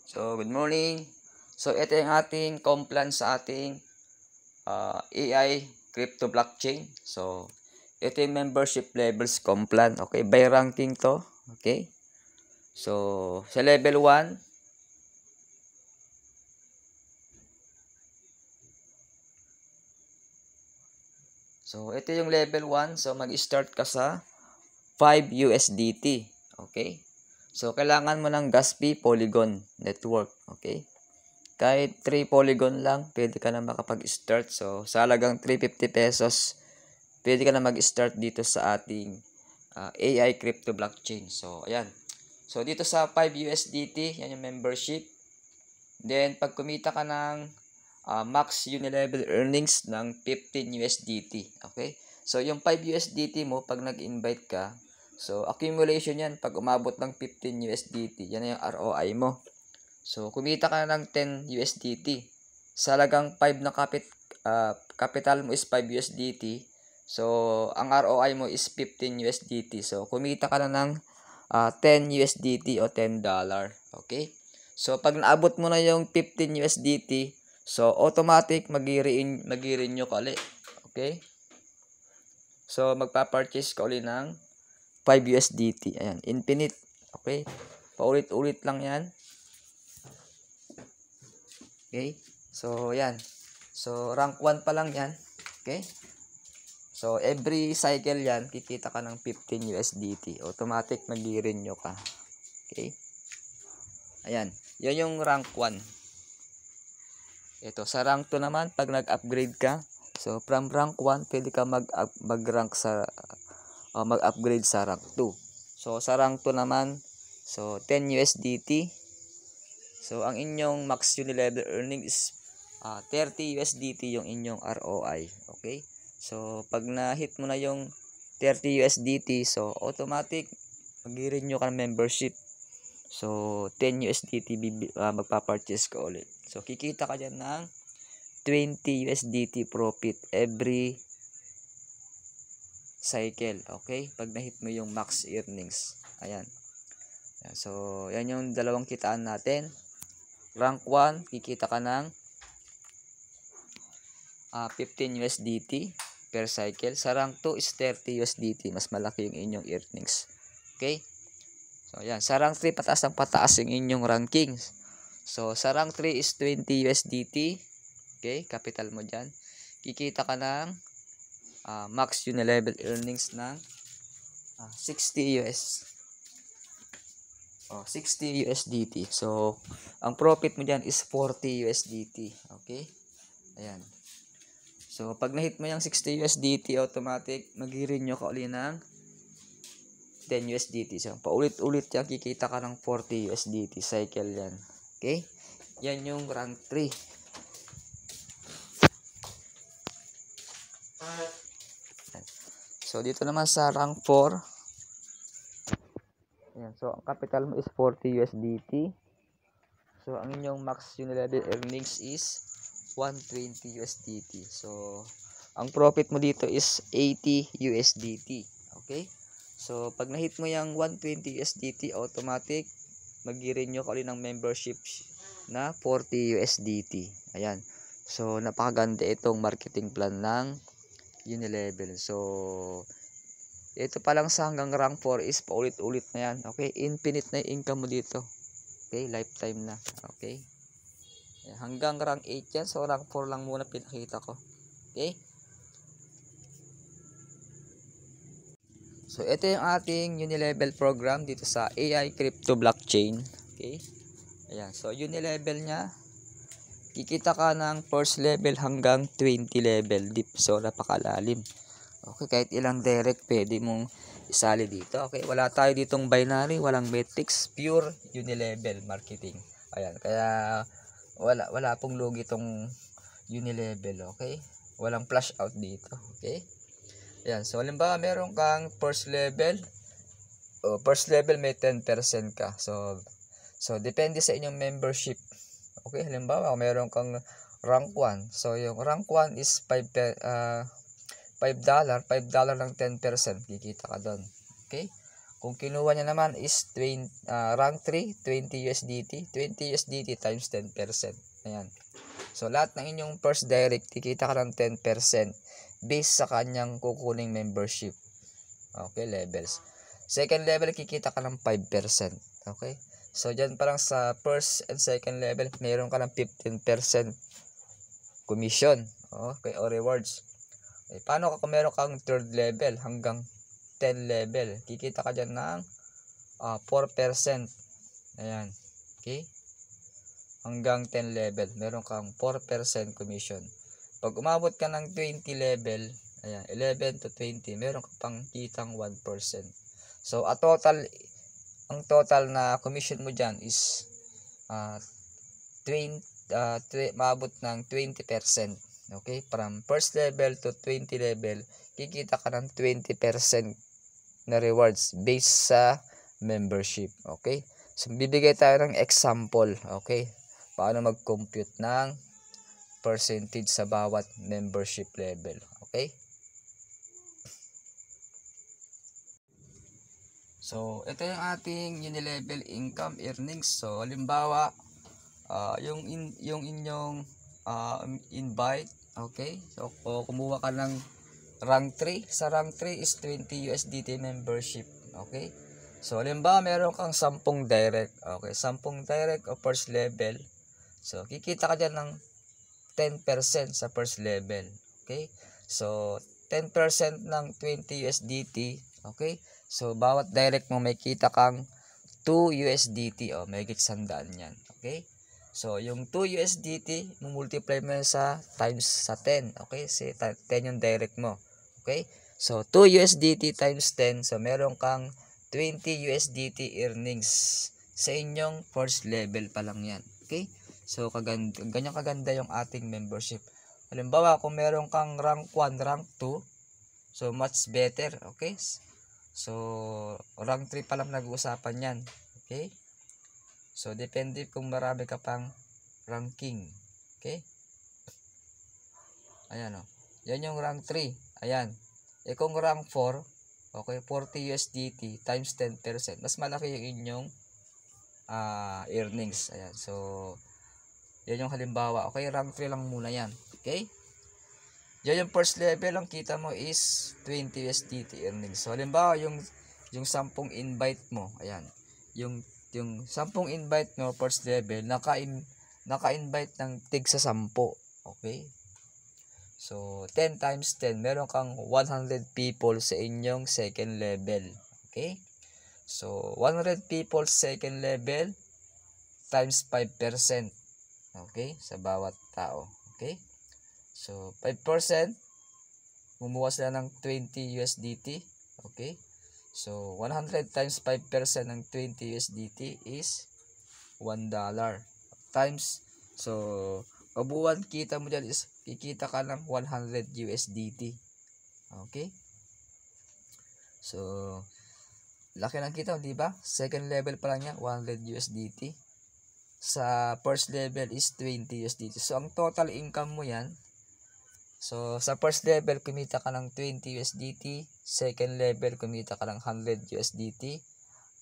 So, good morning. So, ito yung ating compliance sa ating AI crypto blockchain. So, ito yung membership levels compliant. Okay, by ranking to. Okay. So, sa level 1, so, ito yung level 1. So, mag-start ka sa 5 USDT. Okay. So, kailangan mo ng gas fee Polygon network. Okay. Kahit 3 Polygon lang, pwede ka na makapag-start. So, sa halagang 350 pesos, pwede ka na mag-start dito sa ating AI crypto blockchain. So, ayan. So, dito sa 5 USDT, yan yung membership. Then, pag kumita ka ng max unilevel earnings ng 15 USDT. Okay? So, yung 5 USDT mo, pag nag-invite ka, so, accumulation yan. Pag umabot ng 15 USDT, yan yung ROI mo. So, kumita ka ng 10 USDT. Sa halagang 5 na capital mo is 5 USDT. So, ang ROI mo is 15 USDT. So, kumita ka na ng 10 USDT o $10. Okay? So, pag naabot mo na yung 15 USDT, so, automatic mag-renew ka ulit. Okay? So, magpa-purchase ka ulit ng 5 USDT. Ayan, infinite. Okay? Paulit-ulit lang yan. Okay? So, yan. So, rank 1 pa lang yan. Okay? So, every cycle yan, kikita ka ng 15 USDT. Automatic mag-renew ka. Okay? Ayan. Yan yung rank 1. Ito, sa rank 2 naman, pag nag-upgrade ka, so, from rank 1, pwede ka mag-rank sa, mag-upgrade sa rank 2. So, sa rank 2 naman, so, 10 USDT. So, ang inyong max unilevel earning is 30 USDT yung inyong ROI. Okay? So, pag na-hit mo na yung 30 USDT, so, automatic, mag-renew ka ng membership. So, 10 USDT magpa-purchase ka ulit. So, kikita ka dyan ng 20 USDT profit every cycle. Okay? Pag na-hit mo yung max earnings. Ayan. So, yan yung dalawang kitaan natin. Rank 1, kikita ka ng 15 USDT per cycle. Sa rank 2 is 30 USDT. Mas malaki yung inyong earnings. Okay? So, yan. Sa rank 3, pataas ang pataas yung inyong rankings. So, sa rank 3 is 20 USDT. Okay? Capital mo dyan. Kikita ka ng max unilevel earnings ng 60 USDT. So, ang profit mo dyan is 40 USDT. Okay? Ayan. So, pag na-hit mo yung 60 USDT, automatic, mag-renew ka ulit ng 10 USDT. So, paulit-ulit yan, kikita ka ng 40 USDT. Cycle yan. Okay? Yan yung rank 3. So, dito naman sa rank 4. Ayan. So, ang capital mo is 40 USDT. So, ang inyong max unilevel earnings is 120 USDT. So, ang profit mo dito is 80 USDT. Okay? So, pag na-hit mo yung 120 USDT, automatic, mag-renew ka ulit ng membership na 40 USDT. Ayan. So, napakaganda itong marketing plan ng Unilevel. So, ito pa lang sa hanggang rank 4 is paulit-ulit na yan. Okay? Infinite na yung income mo dito. Okay? Lifetime na. Okay? Hanggang rank 8 yan. So, rank 4 lang muna pinakita ko. Okay? So, ito yung ating Unilevel program dito sa AI Crypto Blockchain. Okay? Ayan. So, Unilevel niya, kikita ka ng first level hanggang 20 level deep. So, napakalalim. Okay? Kahit ilang direct, pwede mong isali dito. Okay? Wala tayo ditong binary, walang metrics. Pure Unilevel marketing. Ayan. Kaya, wala pong lugi itong Unilevel. Okay? Walang flash out dito. Okay? Ayan. So, halimbawa, meron kang first level. First level may 10% ka. So, depende sa inyong membership. Okay? Halimbawa, meron kang rank 1. So, yung rank 1 is $5 ng 10%. Kikita ka doon. Okay? Kung kinuha niya naman is rank 3, 20 USDT. 20 USDT times 10%. Ayan. So, lahat ng inyong first direct, kikita ka ng 10% based sa kanyang kukuning membership. Okay, levels. Second level, kikita ka ng 5%. Okay? So, dyan pa lang sa first and second level, mayroon ka ng 15% commission. Okay, o rewards. Okay, paano kung meron kang third level hanggang 10 level? Kikita ka dyan ng 4%. Ayan. Okay? Hanggang 10 level, meron kang 4% commission. Pag umabot ka ng 20 level, ayan, 11 to 20, meron ka pang kitang 1%. So, ang total na commission mo dyan is maabot ng 20%. Okay? From first level to 20 level, kikita ka ng 20% na rewards based sa membership. Okay? So, bibigay tayo ng example. Okay? Paano mag-compute ng percentage sa bawat membership level. Okay? So, ito yung ating unilevel income earnings. So, halimbawa, yung inyong invite, okay? So, kumuha ka ng rank 3. Sa rank 3 is 20 USDT membership. Okay? So, halimbawa, meron kang 10 direct. Okay? 10 direct o first level. So, kikita ka dyan ng 10% sa first level. Okay? So, 10% ng 20 USDT. Okay? So, bawat direct mo may kita kang 2 USDT. May gitsandaan yan. Okay? So, yung 2 USDT, multiply mo sa times sa 10. Okay? Kasi 10 yung direct mo. Okay? So, 2 USDT times 10. So, meron kang 20 USDT earnings sa inyong first level pa lang yan. Okay? So, ganyan kaganda yung ating membership. Halimbawa, kung meron kang rank 1, rank 2, so much better. Okay? So, rank 3 pa lang nag-uusapan yan. Okay? So, depende kung marami ka pang ranking. Okay? Ayan o. Yan yung rank 3. Ayan. Kung rank 4, okay, 40 USDT times 10%. Mas malaki yung inyong earnings. Ayan. So, yan yung halimbawa. Okay, rank 3 lang muna yan. Okay? Yan yung first level, ang kita mo is 20 USDT earnings. So, halimbawa, yung 10 invite mo, ayan. Yung 10 invite mo, first level, naka-invite ng tig sa 10. Okay? So, 10 times 10, meron kang 100 people sa inyong second level. Okay? So, 100 people second level times 5%. Okay? Sa bawat tao. Okay? So, 5%, bumuha sila ng 20 USDT. Okay? So, 100 times 5% ng 20 USDT is $1. Times, so, kabuuan kita mo dyan is kikita ka ng 100 USDT. Okay? So, laki ng kita, di ba? Second level pa lang yan, 100 USDT. Sa first level is 20 USDT. So, ang total income mo yan, so, sa first level, kumita ka ng 20 USDT. Second level, kumita ka ng 100 USDT.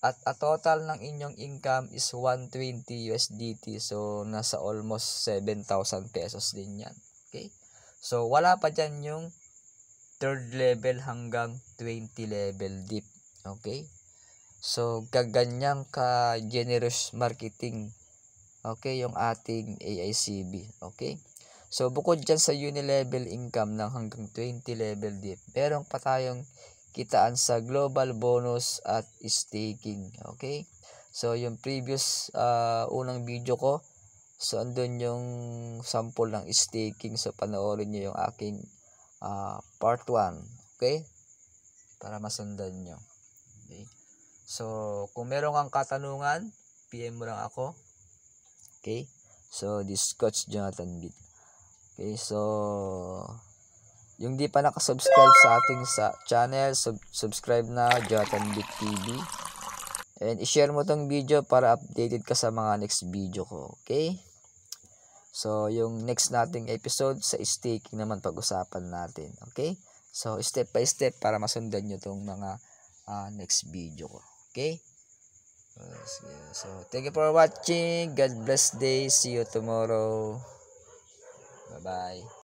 At a total ng inyong income is 120 USDT. So, nasa almost 7,000 pesos din yan. Okay? So, wala pa dyan yung third level hanggang 20 level deep. Okay? So, gaganyang ka-generous marketing. Okay? Yung ating AICB. Okay? So, bukod dyan sa unilevel income ng hanggang 20 level deep, meron pa tayong kitaan sa global bonus at staking. Okay? So, yung previous unang video ko, so, andun yung sample ng staking. So, panoorin nyo yung aking part 1. Okay? Para masundan nyo. Okay? So, kung meron kang katanungan, PM mo lang ako. Okay? So, this Coach Jonathan Bit. Okay, so yung di pa nakasubscribe sa ating channel, subscribe na, Jonathan Bit TV. And i-share mo tong video para updated ka sa mga next video ko. Okay? So, yung next nating episode sa staking naman pag-usapan natin. Okay? So, step by step para masundan nyo tong mga next video ko. Okay? So, thank you for watching. God bless day. See you tomorrow. Bye-bye.